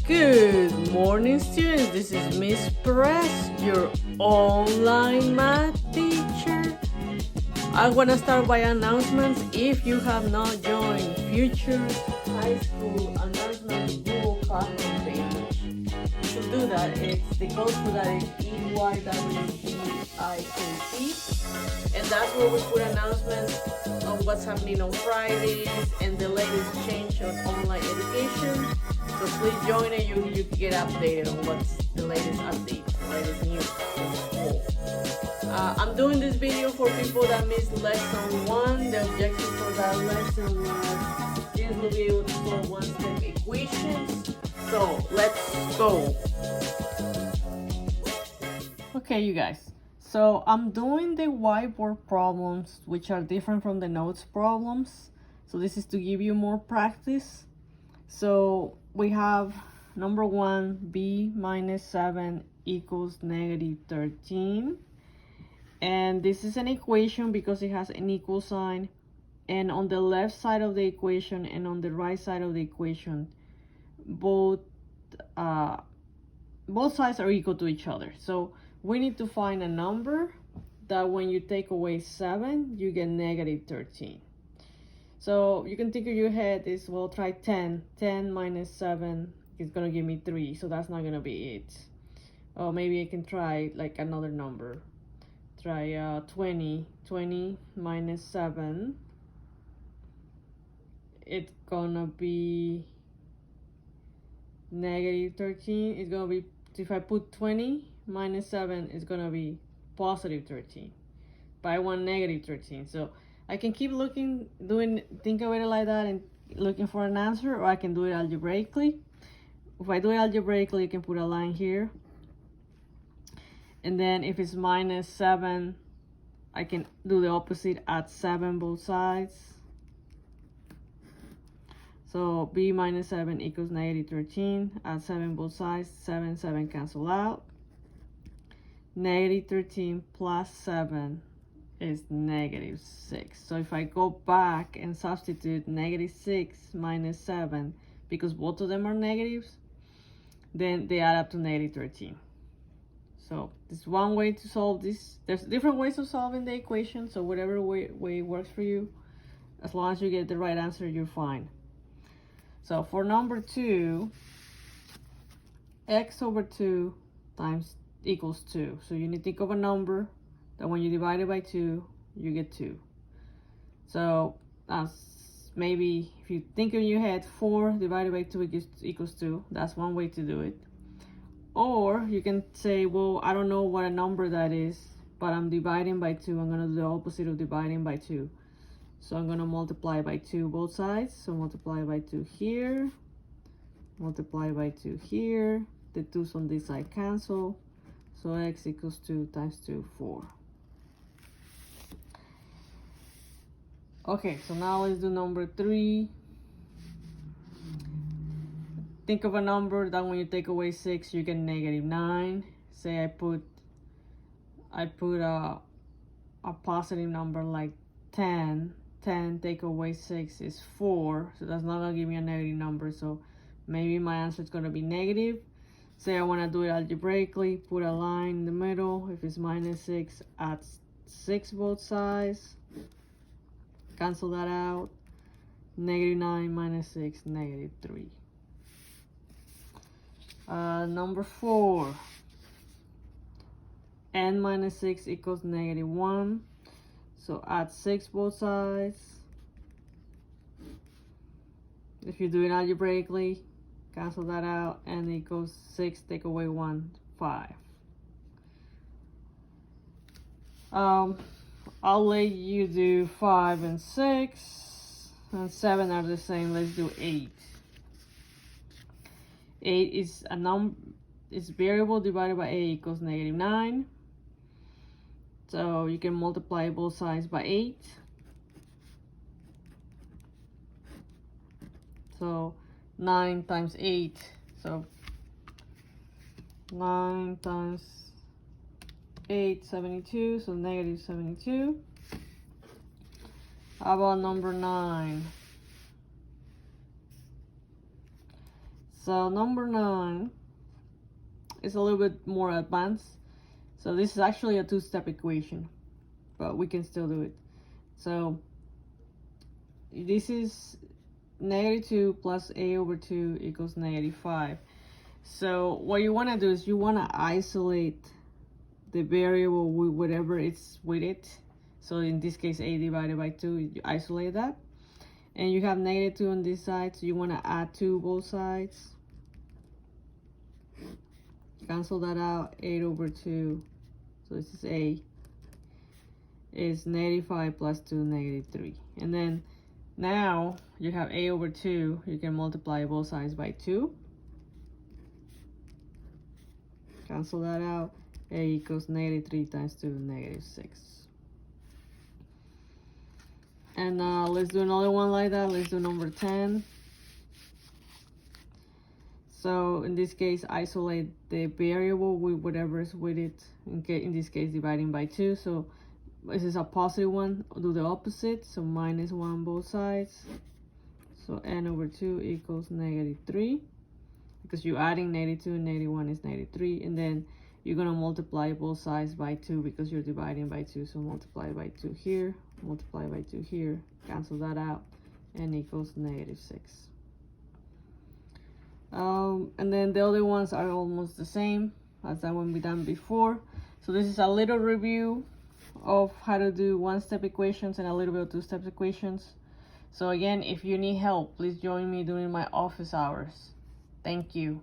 Good morning, students. This is Miss Perez, your online math teacher. I want to start by announcements. If you have not joined Future High School Announcements Google Classroom page, you should do that. The code for that is EYWDIKT, and that's where we put announcements on what's happening on Fridays and the latest change on online education. So please join and you can get updated on what's the latest updates, the latest news in school. I'm doing this video for people that missed lesson 1. The objective for that lesson was students will be able to solve one-step equations. So let's go. Okay, you guys. So I'm doing the whiteboard problems, which are different from the notes problems. So this is to give you more practice. So we have number 1, b minus 7 equals negative 13. And this is an equation because it has an equal sign. And on the left side of the equation and on the right side of the equation, both sides are equal to each other. So we need to find a number that when you take away 7, you get negative 13. So you can think in your head is, well, try 10. 10 minus 7 is going to give me 3, so that's not going to be it. Or maybe I can try like another number. Try 20. 20 minus 7. It's going to be negative 13. It's going to be, if I put 20 minus 7, it's going to be positive 13. But I want negative 13. So I can keep looking, think of it like that and looking for an answer, or I can do it algebraically. If I do it algebraically, you can put a line here. And then if it's minus 7, I can do the opposite, add 7 both sides. So b minus 7 equals negative 13, add 7 both sides, 7, 7 cancel out. Negative 13 plus 7 is negative 6. So if I go back and substitute negative 6 minus 7, because both of them are negatives, then they add up to negative 13. So this is one way to solve this. There's different ways of solving the equation, so whatever way works for you, as long as you get the right answer, you're fine. So for number 2, x over 2 times equals 2. So you need to think of a number that when you divide it by 2, you get 2. So maybe if you think in your head 4 divided by 2 equals 2, that's one way to do it. Or you can say, well, I don't know what a number that is, but I'm dividing by 2. I'm going to do the opposite of dividing by 2. So I'm going to multiply by 2 both sides. So multiply by 2 here, multiply by 2 here. The 2's on this side cancel. So x equals 2 times 2, 4. Okay, so now let's do number 3. Think of a number that when you take away 6, you get negative 9. Say I put a positive number like 10. 10 take away 6 is 4. So that's not going to give me a negative number. So maybe my answer is going to be negative. Say I want to do it algebraically. Put a line in the middle. If it's minus 6, add 6 both sides. Cancel that out. Negative 9 minus 6, negative 3. Number 4. N minus 6 equals negative 1. So add 6 both sides. If you do it algebraically, cancel that out. N equals 6, take away 1, 5. I'll let you do 5 and 6. And 7 are the same. Let's do 8. 8 is a number, it's variable divided by 8 equals negative 9. So you can multiply both sides by 8. So 9 times 8. So 9 times 8, 72. So negative 72. How about number 9? So number 9 is a little bit more advanced. So this is actually a two-step equation, but we can still do it. So this is -2 plus a over 2 equals -5. So what you want to do is you want to isolate the variable with whatever it's with it. So in this case, a divided by 2, you isolate that. And you have -2 on this side, so you want to add 2 both sides. Cancel that out, 8 over 2, so this is a, is -5 plus 2, -3. And then now you have a over 2, you can multiply both sides by 2. Cancel that out, a equals -3 times 2, -6. And let's do another one like that. Let's do number 10. So in this case, isolate the variable with whatever is with it. In this case, dividing by 2. So this is a positive one. Do the opposite. So -1 both sides. So n over 2 equals -3. Because you're adding -2 and -1 is -3. And then you're going to multiply both sides by 2 because you're dividing by 2. So multiply by 2 here. Multiply by 2 here. Cancel that out. N equals -6. And then the other ones are almost the same as that one we done before. So this is a little review of how to do one-step equations and a little bit of two-step equations. So again, if you need help, please join me during my office hours. Thank you.